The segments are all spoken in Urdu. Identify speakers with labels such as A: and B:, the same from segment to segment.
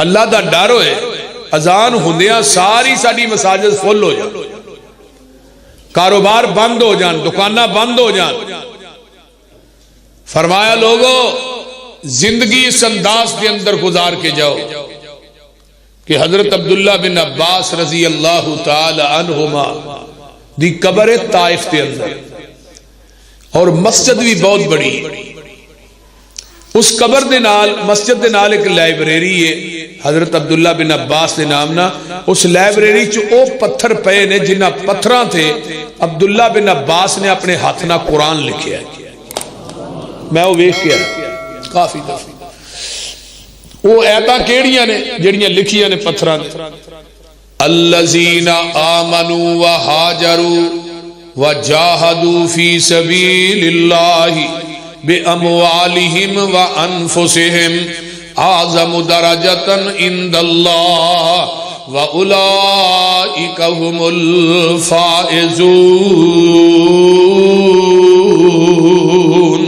A: اللہ دا ڈر ہوئے اذان ہوندیاں ساری ساری مساجد فل ہو جان، کاروبار بند ہو جان، دکانہ بند ہو جان۔ فرمایا لوگوں زندگی اس انداز کے اندر گزار کے جاؤ کہ حضرت عبداللہ بن عباس رضی اللہ تعالی عنہما دی قبر طائف کے اندر، اور مسجد بھی بہت بڑی، اس قبر دے نال مسجد دے نال ایک لائبریری ہے حضرت عبداللہ بن عباس دے نامنا، اس لائبریری چ او پتھر پے نے جنہ پتھراں تھے عبداللہ بن عباس نے اپنے ہاتھ نہ قرآن لکھیا ہے۔ میں وہ ویکھ کے کافی دفعہ وہ ایتاں کیڑیاں نے جڑیاں لکھیاں نے پتھراں نے، الذین آمنوا وہاجروا وجاہدوا فی سبیل اللہ باموالہم وانفسہم اعظم درجۃ عند اللہ واولئک هم الفائزون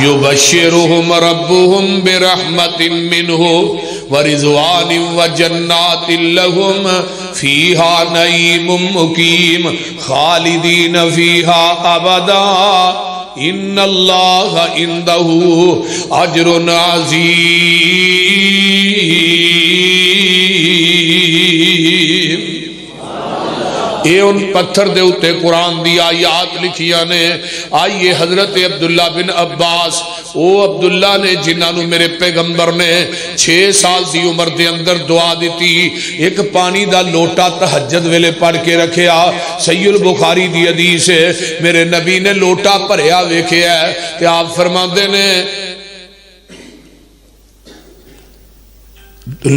A: یبشرہم ربہم برحمت منہ ورضوان وجنات لہم فیہا نعیم مقیم خالدین فیہا ابدا ان اللہ عندہ اجر عظیم۔ اے ان پتھر دے اتے قرآن دی آیات لکھیاں نے۔ آئیے حضرت عبداللہ بن عباس، او عبداللہ نے جنہاں نو میرے پیغمبر نے 6 سال دی عمر دے اندر دعا دیتی، ایک پانی دا لوٹا تہجد ویلے پڑھ کے رکھیا۔ صحیح البخاری دی حدیث ہے، میرے نبی نے لوٹا بھریا ویکھیا ہے کہ آپ فرماندے نے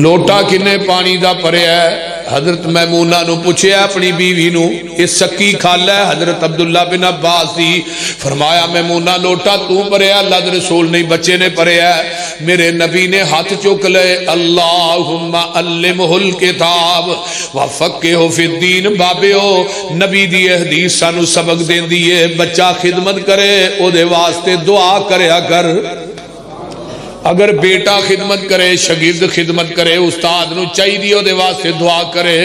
A: لوٹا کنے پانی دا بھریا ہے؟ حضرت میمونہ نو پوچھے اپنی بیوی نو، اس سکی کھالا ہے حضرت عبداللہ بن عباس دی۔ فرمایا میمونہ لوٹا تو بھریا؟ اللہ دے رسول نہیں بچے نے بھریا ہے۔ میرے نبی نے ہاتھ چک لے، اللہم علمہ الکتاب وفقہہ فی الدین۔ بابیو نبی دی حدیث سانو سبق دین دیئے، بچہ خدمت کرے او دے واسطے دعا کریا کر۔ اگر بیٹا خدمت کرے، شاگرد خدمت کرے، استاد نو چاہی دیو دے واسطے دعا کرے۔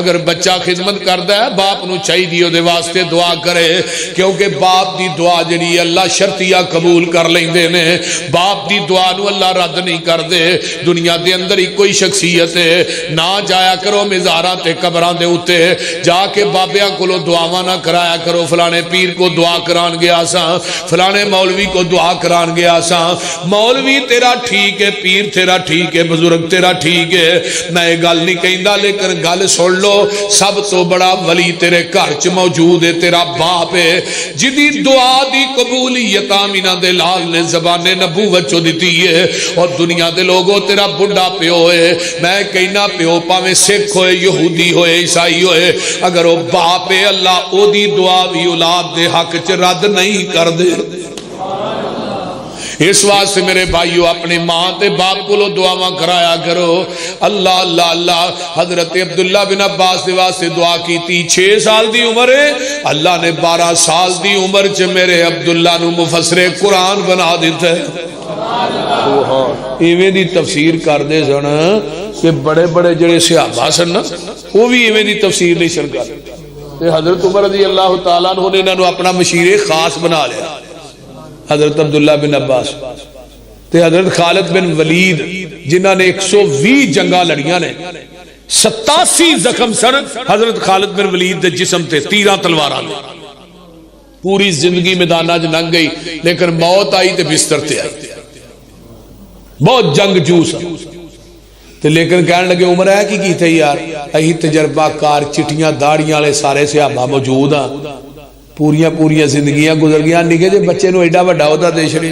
A: اگر بچہ خدمت کردا ہے باپ نو چاہی دیو دے واسطے دعا کرے، کیونکہ باپ دی دعا جڑی اللہ شرطیہ قبول کر لیندے نے، باپ دی دعا نو اللہ رد نہیں کر دے۔ دنیا دے اندر ہی کوئی شخصیت ہے، نہ جایا کرو مزاراں تے قبراں دے اوتے جا کے بابیاں کولو دعاواں نہ کرایا کرو، فلانے پیر کو دعا کران گیا سا، فلانے مولوی کو دعا کران گیا سا۔ مولوی تیرا ٹھیک ہے، پیر تیرا ٹھیک ہے، بزرگ تیرا ٹھیک ہے، میں یہ گل نہیں کہندا، لیکن گل سن لو، سب تو بڑا ولی تیرے گھر چ موجود ہے، تیرا باپ ہے، جدی دعا دی قبولیت آمینہ دے لال نے زبان نبوت چو دیتی ہے۔ اور دنیا دے لوگوں تیرا بڑھا پیو ہے، میں کہنا پیو پاویں سکھ ہوئے، یہودی ہوئے، عیسائی ہوئے، اگر وہ باپ ہے اللہ او دی دعا بھی اولاد دے حق چ رد نہیں کر دے۔ اس واسطے میرے بھائیو اپنے ماں تے باپ کو لو دعاواں کرایا کرو۔ اللہ اللہ اللہ۔ حضرت عبداللہ بن عباس دے واسطے دعا کی تھی، 6 سال دی عمر ہے، اللہ نے 12 سال دی عمر چ میرے عبداللہ نو مفسر قرآن بنا دیتا ہے۔ ایویں دی تفسیر کر دے سن کہ بڑے بڑے جڑے صحابہ سن نا وہ بھی ایویں دی تفسیر نہیں سن کر۔ حضرت عمر رضی اللہ تعالیٰ عنہ نے انہوں نے اپنا مشیر خاص بنا لیا، حضرت عبداللہ بن عباس تے حضرت خالد بن ولید جنہاں نے 120 جنگاں لڑیاں نے، 87 زخم سن حضرت خالد بن ولید دے جسم تے تیراں تلواراں نے۔ پوری زندگی میداناں وچ لنگ گئی، لیکن موت آئی تے بستر تے آئی، بہت جنگ جو سن تے لیکن کہنے لگے عمر ہے کی کیتے یار، اہی تجربہ کار چٹیاں داڑیاں والے سارے صحابہ موجود ہاں، پوریاں زندگیاں گزر گیا، نکے جے بچے نو ایڈا بڑا ہوتا دے چھڑے۔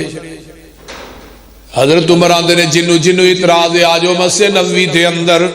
A: حضرت عمر آندے نے جنو اعتراض ہے آجو مسجد نبوی دے اندر،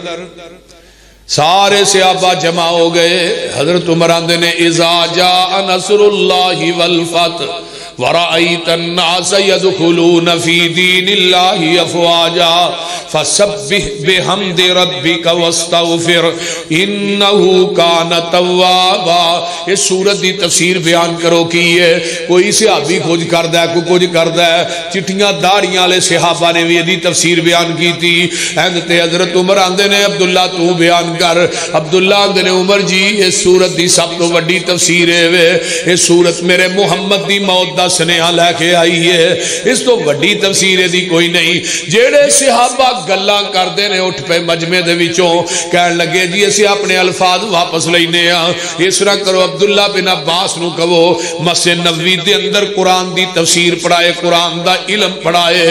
A: سارے صحابہ جمع ہو گئے۔ حضرت عمر آندے نے اذا جاء نصر اللہ والفتح ورأيت الناس يدخلون في دين الله أفواجا فسبح بحمد ربك واستغفر إنه كان توابا. اس سورت دی تفسیر بیان کرو کی ہے. کوئی صحابی کچھ کردا ہے, کوئی کچھ کردا ہے. چٹیاں داڑیاں والے صحابہ نے بھی دی تفسیر بیان کی تھی. اینڈ تے حضرت عمر آندے نے عبداللہ تو بیان کر. عبداللہ آندے نے عمر جی اس سورت دی سب تو وڈی تفسیر ہے وے. اس سورت میرے محمد دی موت دا سنیہا لے کے آئی ہے. اس تو وڈی تفسیر دی کوئی نہیں. جیڑے صحابہ گلاں کردے نے اٹھ پے مجمع دے وچوں کہن لگے جی اسی اپنے الفاظ واپس لینے ہاں. اس طرح کرو عبداللہ بن عباس نو کہو مسجد نبوی دے اندر قرآن دی تفسیر پڑھائے, قرآن دا علم پڑھائے.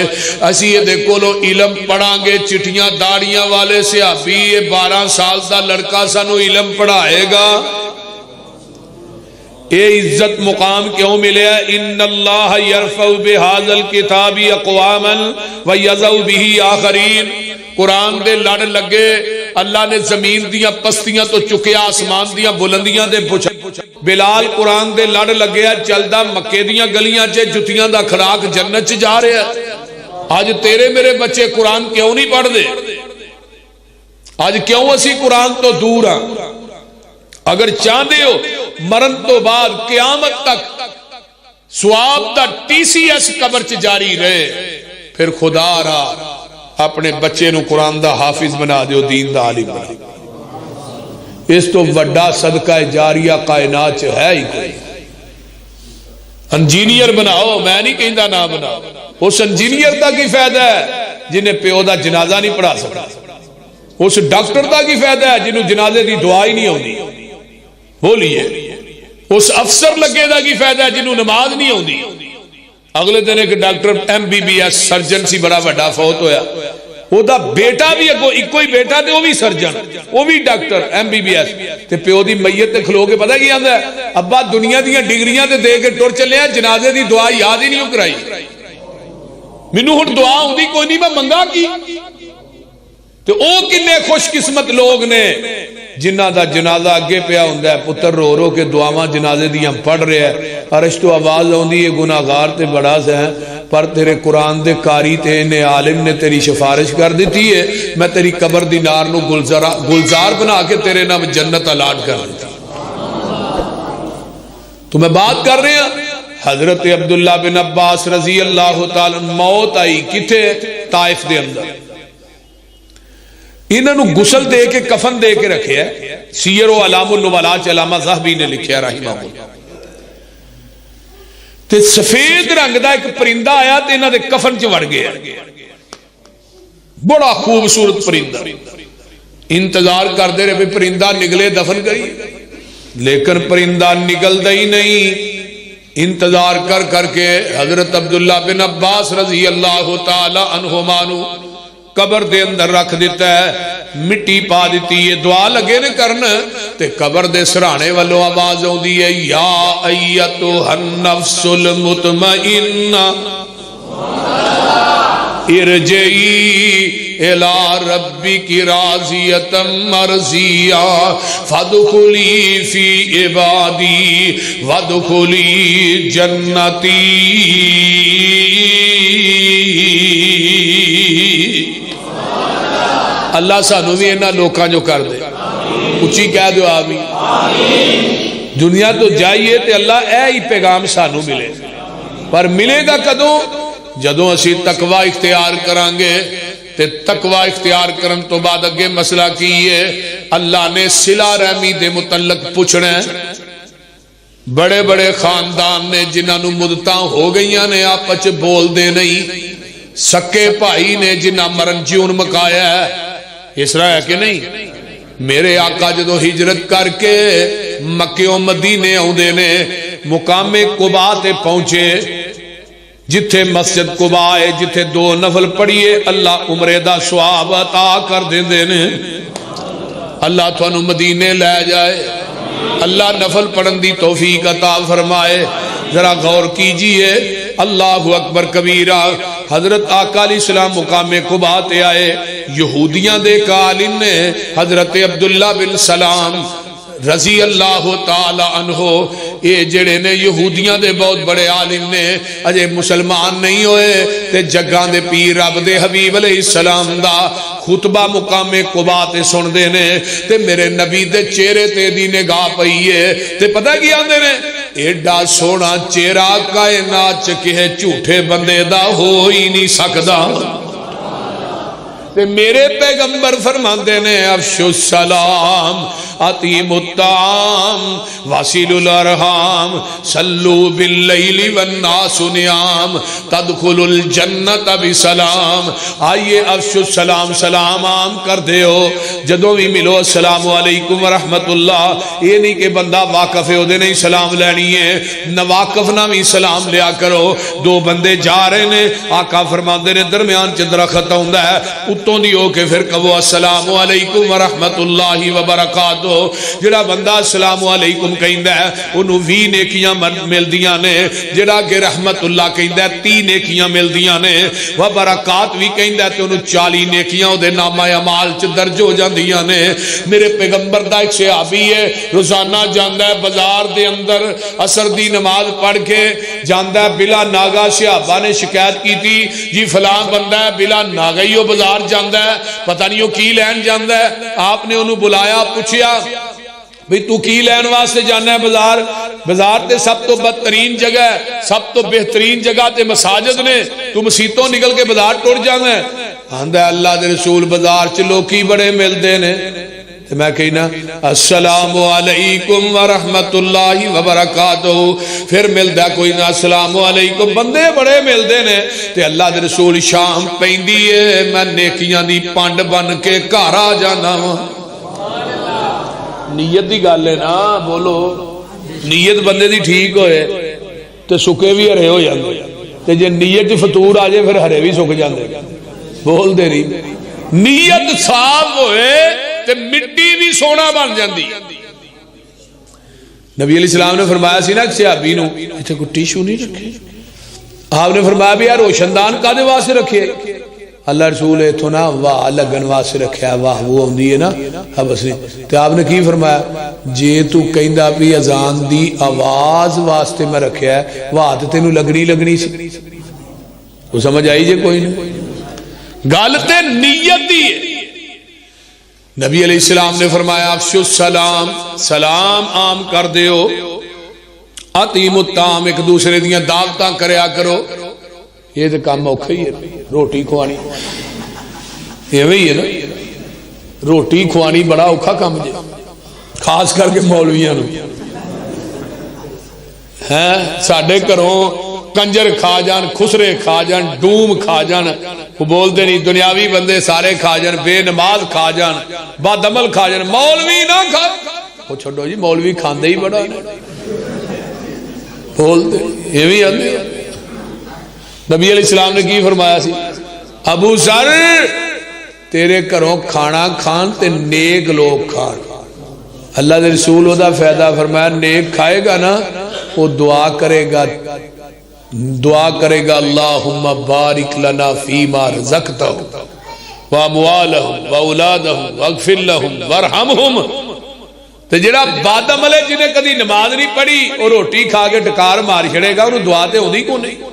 A: اسی یہ دیکھو لو علم پڑھاں گے. چٹیاں داڑیاں والے صحابی 12 سال دا لڑکا سانو علم پڑھائے گا. اے عزت مقام کیوں ملے ہے؟ ان اللہ یرفع بہذا الکتاب اقواما ویضع بہ آخرین. قرآن دے لڑ لگے اللہ نے زمین دیاں پستیاں تو چکیا, آسمان دیاں بلندیاں دے پچھا. بلال قرآن دے لڑ لگے چلدا مکے دیاں گلیاں چے جتیاں دا کھراک جنت چ جا رہے ہیں. آج تیرے میرے بچے قرآن کیوں نہیں پڑھ دے؟ آج کیوں اسی قرآن تو دور ہاں؟ اگر چاہتے ہو مرن تو بعد قیامت تک سواب دا ٹی سی ایس قبر چ جاری رہے, پھر خدا را اپنے بچے نو قرآن دا حافظ بنا دیو, دین دا عالم بنا دیو. اس تو وڈا صدقہ جاریہ کائنات چ ہے ہی کوئی. انجینئر بناؤ, میں نہیں کہندا نہ بناؤ. اس انجینئر دا کی فائدہ ہے جنہیں پیو دا جنازہ نہیں پڑھا سکتا. اس ڈاکٹر دا کی فائدہ ہے جنہوں جنازے دی دعا ہی نہیں ہوندی. بولیے اس افسر لگے دا کی فائدہ ہے جنہوں نماز نہیں ہوندی. اگلے دن ایک doctor M B B S surgeon سی بڑا بڑا فوت ہویا. وہ دا بیٹا بھی ایک ہی بیٹا تے وہ بھی سرجن, وہ بھی doctor M B B S. تے پیو دی میت تے کھلو کے پتہ کی آندا ہے ابا دنیا دیاں ڈگریاں تے دے کے ٹر چلے ہیں, جنازے دی دعا یاد ہی نہیں کرائی. مینوں ہن دعا ہوندی کوئی نہیں, میں منگا کی. تو او کنے خوش قسمت لوگ نے جنہ دا جنازہ اگے پیا ہوندا ہے, پتر رو رو کے دعاواں جنازے دیاں پڑھ رہے ہیں. عرش تو آواز ہوندی ہے گناہگار تے بڑا سے ہیں, پر تیرے قرآن دے کاری تے نے عالم نے تیری سفارش کر دیتی ہے, میں تیری قبر دی نار نو گلزار بنا کے تیرے نام جنت الاٹ کر دیتی. تو میں بات کر رہے ہیں حضرت عبداللہ بن عباس رضی اللہ تعالی موت آئی کتے طائف دے اندر. انہوں نے غسل دے کے کفن دے کے رکھے ہے. سیر و علام النبلاء علامہ ذہبی نے لکھے ہے رحمہ اللہ. تے سفید رنگ دا ایک پرندہ آیا تے انہوں نے کفن چ وڑ گیا. بڑا خوبصورت پرندہ. انتظار کر دے رہے پرندہ نگلے دفن کری, لیکن پرندہ نگل ہی نہیں. انتظار کر کر کے حضرت عبداللہ بن عباس رضی اللہ تعالی عنہما نو قبر دے اندر رکھ دیتا ہے, مٹی پا دیتی ہے. دعا لگے نے کرنا تے قبر دے سرانے والوں آواز ہوندی ہے یا ایتھا النفس المطمئنہ ارجعی الی ربک راضیۃ مرضیہ فادخلی فی عبادی وادخلی جنتی. اللہ سانو بھی انہاں لوکاں جو کر دے. اچھی کہہ دو آمین. دنیا تو جائیے تے اللہ اے ہی پیغام سانو ملے, پر ملے گا کدوں؟ جدوں اسی تقوی اختیار کریں گے. تے تقوی اختیار کرن تو بعد اگے مسئلہ کیے اللہ نے صلہ رحمی دے متعلق پوچھنا ہے. بڑے بڑے خاندان نے جنہاں نو مدتاں ہو گئیاں نے آپس بول دے نہیں, سکے بھائی نے جنہاں مرن جیون مکایا ہے. اس طرح ہے کہ نہیں؟ میرے آقا جدو ہجرت کر کے مکے و مدینے آؤندے نے مقام قباء تے پہنچے, جتھے مسجد قباء ہے, جتھے 2 نفل پڑھیے اللہ عمرے دا ثواب عطا کر دیندے نے. اللہ تھانو مدینے لے جائے, اللہ نفل پڑھن دی توفیق عطا فرمائے. ذرا غور کیجئے, اللہ اکبر کبیرہ. حضرت آقا علیہ السلام مقام قباء تے آئے. یہودیاں دے قالن نے حضرت عبداللہ بن سلام رضی اللہ تعالی عنہ یہ جڑے نے یہودیاں دے بہت بڑے عالم نے اجے مسلمان نہیں ہوئے تے جگاں دے پیر رب دے حبیب علیہ السلام دا خطبہ مقام قباء تے سن دے نے تے میرے نبی دے چہرے تے دی نگاہ پئی ہے تے پتہ کی آندے نے ایڈا سونا چہرہ کائنات چ کہ جھوٹے بندے دا ہو ہی نہیں سکدا تے میرے پیغمبر فرماندے نے افشوا السلام اطعموا الطعام واصلوا الارحام صلوا باللیل والناس نیام تدخلوا الجنت بسلام آئیے افشوا السلام سلام عام کر دیو جدوں بھی ملو السلام علیکم ورحمت اللہ یہ نہیں کہ بندہ واقف ہے وہ نہیں سلام لینی ہے نواقف نہ بھی سلام لیا کرو دو بندے جا رہے نے آقا فرماندے نے درمیان چ درخت ہوندا ہے اتوں دی ہو کے پھر کہو السلام علیکم ورحمت اللہ وبرکاتہ جڑا بندہ السلام علیکم کہندا ہے انہوں 20 نیکیاں ملدیاں نے جڑا کہ رحمت اللہ کہندا ہے 30 نیکیاں ملدیاں نے وبرکات بھی کہندا ہے تے انہوں 40 نیکیاں او دے نامہ اعمال چ درج ہو جاندیاں نے میرے پیغمبر دا ایک صحابی ہے روزانہ جاندا ہے بازار دے اندر عصر دی نماز پڑھ کے جاندا ہے بلا ناگا صحابہ نے شکایت کی تھی جی فلاں بندہ ہے بلا ناگا ہی وہ بازار جاندا ہے پتہ نہیں وہ کی لین جاندا ہے آپ نے انہوں بلایا پوچھیا بھئی تو کی لین واسطے جانا ہے بازار بازار تے سب تو بدترین جگہ ہے سب تو بہترین جگہ تے مساجد نے تو مسیتوں نکل کے بازار ٹوڑ جانا ہے آندہ ہے اللہ دے رسول بازار چ لوکی بڑے ملدے نے تے میں کہنا السلام علیکم ورحمت اللہ وبرکاتہ پھر ملدا کوئی نہ السلام علیکم بندے بڑے ملدے نے تے اللہ دے رسول شام پیندی ہے میں نیکیاں دی پانڈ بن کے گھر آ جانا وا نیت دی گل ہے نا بولو نیت بندے دی ٹھیک ہوئے تے سکے بھی ہرے ہو جاندے تے جے نیت فطور آ جائے پھر ہرے بھی سک جاندے بول دے رہی نیت صاف ہوئے تے مٹی بھی سونا بن جاندی نبی علیہ السلام نے فرمایا سی نا صحابی نو ایتھے کوئی ٹیشو نہیں رکھے آپ نے فرمایا بھی یار روشندان کادے واسطے رکھے اللہ رسول ایتھوں نا واہ لگن واسطے رکھیا واہ وہ ہوندی ہے نا بس نہیں تے آپ نے کی فرمایا جے تو کہندا بھی اذان دی آواز واسطے میں رکھیا ہے واہ تے تینوں لگنی سی وہ سمجھ آئی جے کوئی نہیں گل تے نیت دی ہے نبی علیہ السلام نے فرمایا افشوا السلام سلام عام کر دیو اطعموا الطعام ایک دوسرے دیاں دعوتاں کریا کرو یہ تو کام اوکھا ہی ہے روٹی کھوانی یہ وہی ہے نا روٹی کھوانی بڑا اوکھا کام جے خاص کر کے مولویاں نو ہیں ساڈے گھروں کنجر کھا جان خسرے کھا جان ڈوم کھا جان وہ بولتے نہیں دنیاوی بندے سارے کھا جان بے نماز کھا جان بد عمل کھا جان مولوی نہ کھا وہ چھوڑو جی مولوی کھاندے ہی بڑا بولتے یہ بھی آدھے نبی علیہ السلام نے کی فرمایا سی ابو ذر تیرے گھروں کھانا کھان تے نیک لوگ کھان اللہ دے رسول او دا فائدہ فرمایا نیک کھائے گا نا وہ دعا کرے گا اللہم بارک لنا فیما رزقتہم واموالہم واولادہم واغفر لہم وارحمہم تو جڑا بد عمل ہے جنہیں کدی نماز نہیں پڑھی اور روٹی کھا کے ڈکار مار چھڑے گا انہوں دعا تے ہوندی کو نہیں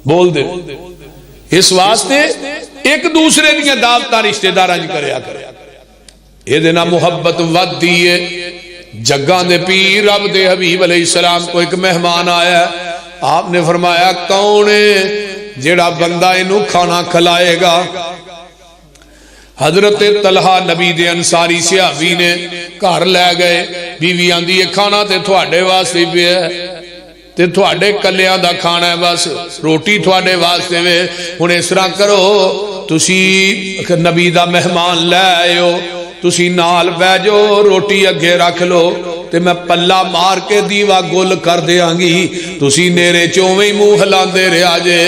A: بول دے اس واسطے ایک دوسرے دیاں دعوتاں رشتہ داراں وچ کریا یہ دینا محبت ود دیئے جگاں دے پیر رب دے حبیب علیہ السلام کو ایک مہمان آیا ہے آپ نے فرمایا کون ہے جیڑا بندہ انہوں کھانا کھلائے گا حضرت طلحہ نبی دے انصاری صحابی نے گھر لے گئے بیوی آندی ہے کھانا تے تھوڑے واسطے بھی ہے تے تھوڑے کلیاں دا کھانا ہے بس روٹی تھوڑے واسطے وے انہیں اس طرح کرو تسی نبی دا مہمان لے آئے ہو تسی نال بیجو روٹی اگے رکھ لو تے میں پلا مار کے دیوا گل کر دیاں گی تسی نیرے چوویں منہ ہلاندے رہیا جے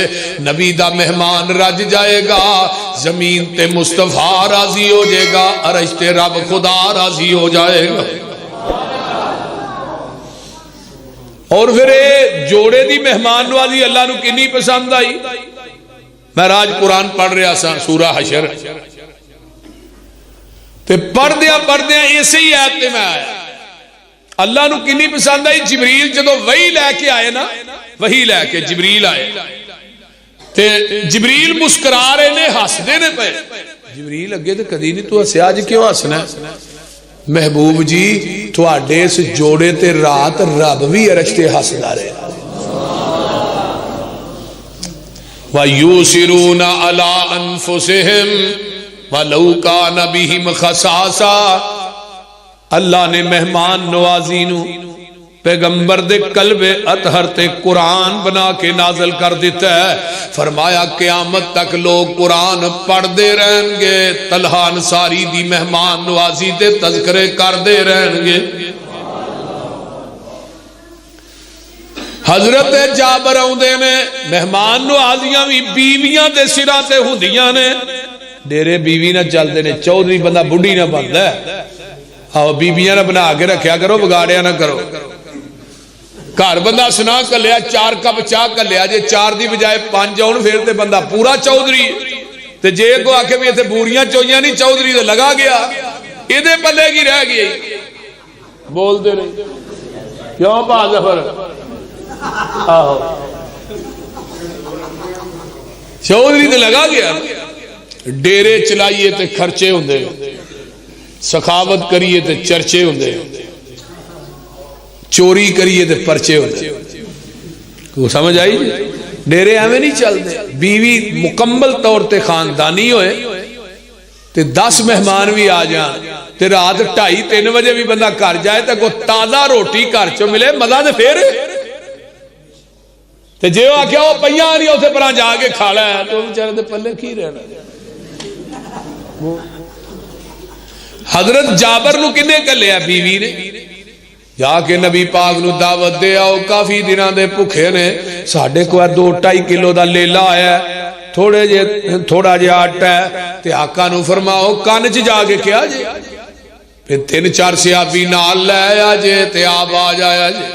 A: نبی دا مہمان رج جائے گا زمین تے مصطفیٰ راضی ہو جائے گا عرش تے رب خدا راضی ہو جائے گا اور پھر جوڑے دی مہمان نوازی اللہ نو کنی پسند آئی میں راج قرآن پڑھ رہا سا سورہ حشر تے پڑھ دیا اسی آیت تے میں آیا اللہ نو کنی پسند آئی؟ جبریل جدو وحی لے کے آئے نا، وحی لے کے جبریل آئے تے جبریل مسکرا رہے نے، ہس دے نے پے۔ جبریل اگے تے کدی نہیں تو ہسیا، اج کیوں ہسنا؟ محبوب جی تواڈے اس جوڑے تے رات رب بھی عرش تے ہسدا رہے۔ وَيُؤْثِرُونَ عَلَىٰ أَنفُسِهِمْ وَلَوْ كَانَ بِهِمْ خَصَاصَةٌ۔ اللہ نے مہمان نوازی نو پیغمبر دے قلب اطہر تے قرآن بنا کے نازل کر دیتا ہے۔ فرمایا قیامت تک لوگ قرآن پڑھ دے رہن گے، طلحہ انصاری دی مہمان نوازی دے تذکرے کر دے رہن گے۔ حضرت جابر آؤندے نے، مہمان نوازیاں بھی بیویاں دے سراں تے ہوندیاں نے، ڈیرے بیوی نہ چلتے نے، چودھری بندہ بڈھی نہ بنتا ہے۔ آؤ بیویاں نہ بنا کے رکھیا کرو، بگاڑیا نہ کرو۔ گھر بندہ سنا کلیا 4 کپ چاہ کلیا، جے 4 دی بجائے 5 آن پھر تے بندہ پورا چودھری تے جے کو آکے بھی ایتھے بوریاں چوئیاں نہیں چودھری تے لگا گیا، ادھے پلے کی رہ گئی۔ بول دے رہے کیوں با ظفر؟ آہو چودھری تے لگا گیا۔ ڈیرے چلائیے تے خرچے ہوندے، سخاوت کریے تے چرچے ہوندے، چوری کریے تے پرچے ہوندے۔ کو سمجھ آئی؟ ڈیرے ایویں نہیں چلتے۔ بیوی مکمل طور تے خاندانی ہوئے تے 10 مہمان بھی آ جان تے رات 2:30-3 بجے بھی بندہ گھر جائے تے کو تازہ روٹی گھر چوں ملے، مزہ تے پھر تے جے وہ آکھیا وہ پئیاں نہیں اوتھے پراں جا کے کھالا ہے تو بیچارے دے پلے کی رہنا۔ حضرت جابر نو کنے کلیا؟ بیوی نے جا کے نبی پاک نو دعوت دے آؤ، کافی دنوں دے بھکھے نے، ساڈے کو 2-2.5 کلو دا لیلا آیا ہے، تھوڑا جے آٹا ہے، تے آقا نو فرماؤ کان چ جا کے کیا جے؟ پھر 3-4 صحابی نال لے آیا جے تے آپ آ جایا جے۔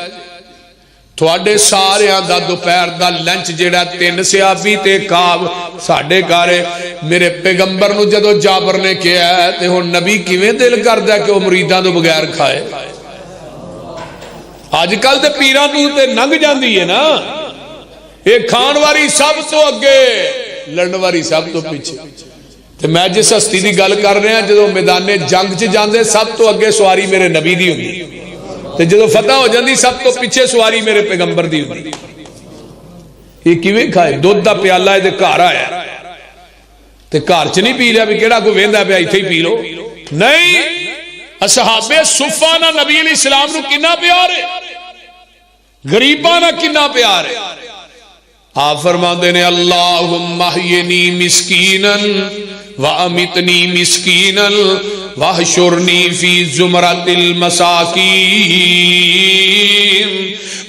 A: تھوڑے سارے دا دوپہر دا لنچ جیڑا 3 صحابی تے کعب ساڑھے کارے۔ میرے پیغمبر نو جدو جابر نے کیا ہے تے ہن نبی کیویں دل کردا کہ وہ مریداں تو بغیر کھائے؟ آج کل تے پیراں تے ننگ جاندی ہے نا، ایک کھان واری سب تو اگے، لڑن واری سب تو پیچھے۔ تے میں جس ہستی دی گل کر رہے ہیں جدو میدان جنگ چ جاندے سب تو اگے سواری میرے نبی دی ہوندی، تے جدو فتح ہو جاندی سب تو پیچھے سواری میرے پیغمبر دی ہوندی۔ یہ کیویں کھائے؟ دودھ دا پیالہ ہے تے گھر آیا تے گھر چ نہیں پی لیا بھی کیڑا کوئی ویندا پیا ایتھے ہی پی لو، نہیں۔ اصحاب صفہ نہ نبی علیہ السلام نو کنا پیار ہے، غریباں نہ کنا پیار ہے۔ آپ فرماندے نے اللہم احیینی مسکینا وامتنی مسکینا واحشرنی فی زمرۃ المساکین۔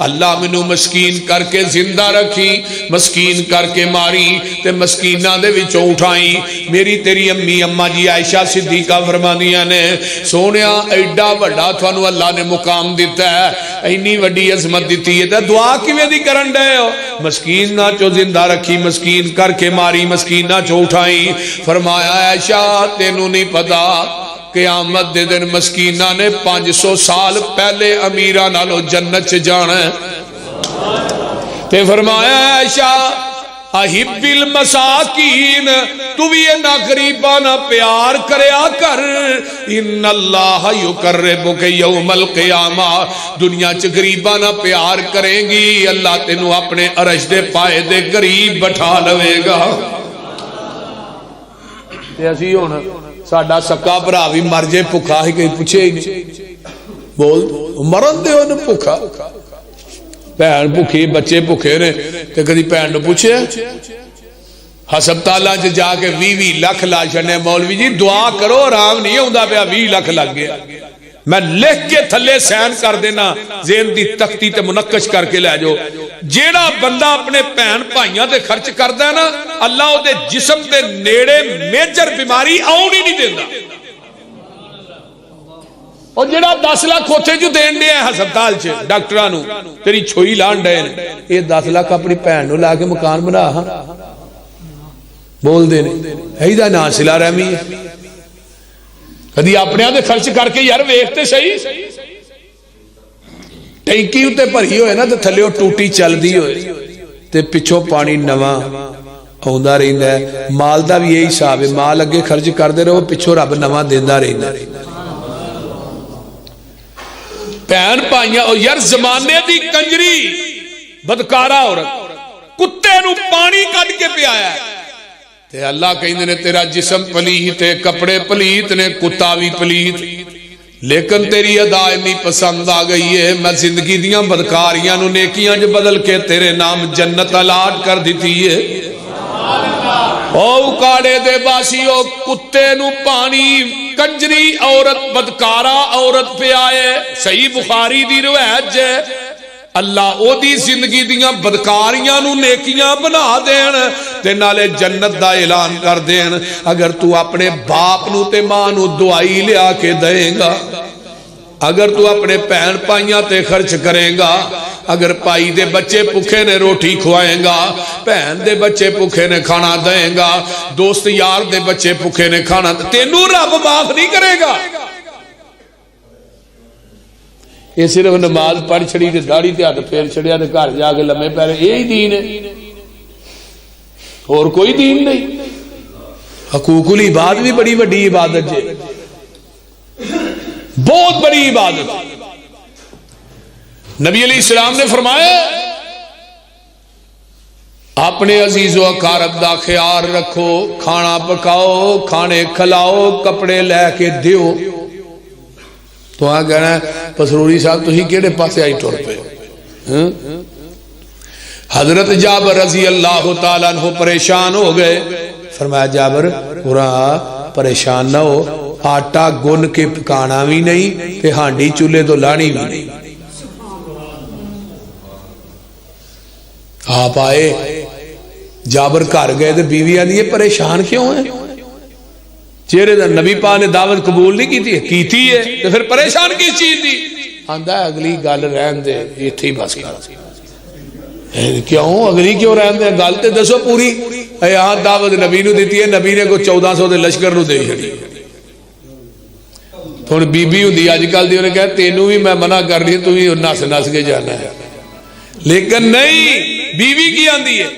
A: اللہ منو مسکین کر کے زندہ رکھی، مسکین کر کے ماری تے مسکینہ دے وچوں اٹھائیں۔ میری تیری امی اماں جی عائشہ صدیقہ فرماندیاں نے سونیا ایڈا بڑا تھانو اللہ نے مقام دیتا ہے، اینی وڈی عظمت دیتی ہے تے دعا کیویں دی کرن ڈے ہو؟ مسکین نہ چو زندہ رکھی، مسکین کر کے ماری، مسکین نہ چو اٹھائیں۔ فرمایا عائشہ تینوں نہیں پتا قیامت دے دن مسکینہ نے 500 سال پہلے امیرہ نالو جنت چ جانا ہے۔ تے فرمایا عائشہ احب المساکین، تو بھی نہ غریبانہ پیار کریا کر، ان اللہ یقربک یوم القیامہ، دنیا چ غریبانہ پیار کریں گی اللہ تینوں اپنے عرش دے پائے دے قریب بٹھا لوے گا۔ ایسی ہونا ساڈا سکا بھرا بھی مر جائے بھکھا ہی کہیں پوچھے ہی نہیں، بول مرن دے انہیں بھکھا، بہن بھکھی بچے بھکھے نے تے کدی بہن نو پوچھے؟ ہسپتالاں چ جا کے 20 لاکھ لا چھڈنے، مولوی جی دعا کرو آرام نہیں ہوندا پیا، 20 لاکھ لگ گیا۔ میں لکھ کے تھلے سین کر دینا، ذہن دی تختی تے منقش کر کے لے جو، جیڑا بندہ اپنے بہن بھائیاں تے خرچ کردا ہے نا اللہ او دے جسم تے نیڑے میجر بیماری آؤن ہی نہیں دیندا۔ اور جیڑا 10 لاکھ اوتھے جو دین دے ہسپتال چ ڈاکٹراں نو تیری چھوئی لان ڈے نے، یہ 10 لاکھ اپنی بہن نو لا کے مکان بنا، ہاں بول دے نے ایدا نا صلہ رحمی ہے۔ کدی اپنے دے خرچ کر کے یار ویکھتے صحیح، ٹینکی اتنے بھری ہوئے نا تو تھلے ٹوٹی چلتی ہوئے تے پچھوں پانی نواں آਉਂਦਾ ਰਹਿੰਦਾ ہے. مال دا بھی یہی حساب ہے, مال اگے خرچ کرتے رہو پچھوں رب نواں دیندا رہندا ہے. بہن بھائیاں یار زمانے دی کنجری بدکارا عورت کتے نو پانی کڈ کے پیایا ہے تے اللہ کہندے نے تیرا جسم پلیت ہے, کپڑے پلیت نے, کتا بھی پلیت, لیکن تیری ادا اتنی پسند آ گئی ہے میں زندگی دیاں بدکاریاں نو نیکیاں جو بدل کے تیرے نام جنت الاٹ کر دیتی ہے. او کاڑے دے باسی او کتے نو پانی کنجری عورت بدکارا عورت پہ آئے. صحیح بخاری دی روایت جے اللہ او دی زندگی دیاں بدکاریاں نو نیکیاں بنا دین تے نالے جنت دا اعلان کر دین. اگر تو اپنے باپ نو تے ماں نو دعائی لیا کے دیں گا, اگر تو اپنے بہن بھائیاں تے خرچ کریں گا, اگر پائی دے بچے بھوکے نے روٹی کھوائیں گا, بہن دے بچے بھوکے نے کھانا دیں گا, دوست یار دے بچے بھوکے نے کھانا, تینوں رب معاف نہیں کرے گا. یہ صرف نماز پڑھ چھڑی تے داڑھی تے ہاتھ پھیر چھڑیا تے گھر جا کے لمے پے رہے, یہی دین ہے, اور کوئی دین نہیں. حقوق العباد بھی بڑی بڑی عبادت ہے, بہت بڑی عبادت. نبی علیہ السلام نے فرمایا اپنے عزیز و اقارب دا خیال رکھو, کھانا پکاؤ, کھانے کھلاؤ, کپڑے لے کے دیو. تو ہاں کہنا ہے پسروری صاحب تو ہی کیڑے پاسے آئی ٹور پہ. حضرت جابر رضی اللہ تعالیٰ عنہ پریشان ہو گئے. فرمایا جابر پورا پریشان نہ ہو, آٹا گن کے پکانا بھی نہیں تے ہانڈی چولہے تو لانی بھی نہیں. آپ آئے جابر گھر گئے تو بیوی آدھی یہ پریشان کیوں ہیں؟ چہرے دا نبی پاک نے دعوت قبول نہیں کیتی ہے تو پھر پریشان کس چیز دی؟ آندا ہے اگلی گل رہن دے, ایتھے ہی بس کر. کیوں اگلی کیوں رہن دے؟ گل تے دسو پوری. یہاں دعوت نبی نو دیتی ہے, نبی نے کو 1400 دے لشکر نو دے چھڑی. تھوڑی بی بی ہوندی اج کل دی, انہیں کہا تینوں بھی میں منع کر رہی تو بھی نس نس کے جانا ہے, لیکن نہیں. بیوی کی آندی ہے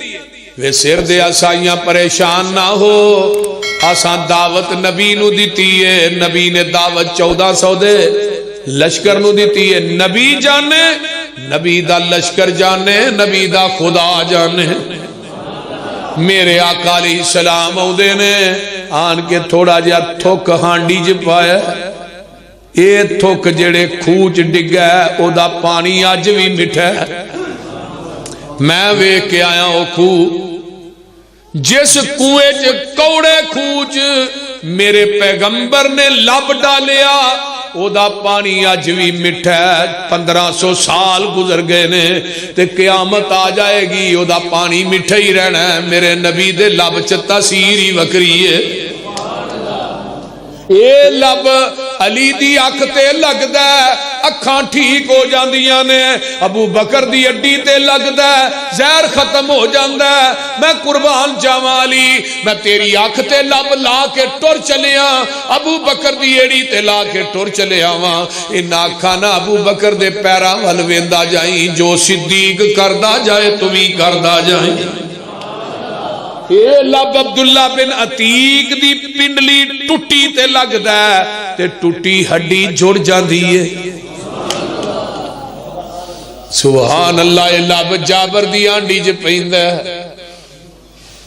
A: وے سر دے آسائیاں پریشان نہ ہو, آسان دعوت نبی نو دیتی ہے, نبی نے دعوت 1400 دے لشکر نو دیتی ہے. نبی جانے, نبی دا لشکر جانے, نبی دا خدا جانے. میرے آقا علیہ السلام آؤندے نے آن کے تھوڑا جا تھوک ہانڈی ج پایا, اے تھوک جڑے کھوچ ڈگا ہے او دا پانی آج بھی مٹھا ہے. میں ویکھ کے آیا او کھو, جس کوئے چ کوڑے کھوچ میرے پیغمبر نے لب ڈالیا او دا پانی آج بھی مٹھا ہے. 1500 سال گزر گئے نے تے قیامت آ جائے گی او دا پانی مٹھا ہی رہنا ہے. میرے نبی دے لب چ تاثیر ہی وکری ہے. اے لب علی دی اکھ تے لگدا ہے, اکھاں ٹھیک ہو جاندیاں نے. ابو بکر دی اڈی تے لگدا ہے, زہر ختم ہو جاندا ہے. میں قربان جاواں علی, میں تیری اکھ تے لب لا کے ٹر چلیا, ابو بکر دی ایڑی تے لا کے ٹر چلیا واں. ان اکھاں نہ ابو بکر دے پیراں ول ویندا جائیں, جو صدیق کردا جائے تو بھی کردا جائیں. اے لب عبداللہ بن عتیق دی پنڈلی ٹوٹی تے لگدا ہے تے ٹوٹی ہڈی جڑ جاندی ہے. سبحان اللہ. اے لب جابر دی آنڈی ج پیندا ہے.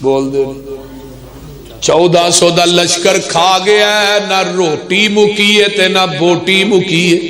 A: بول دے 1400 دا لشکر کھا گیا ہے, نہ روٹی مکی ہے تے نہ بوٹی مکی ہے.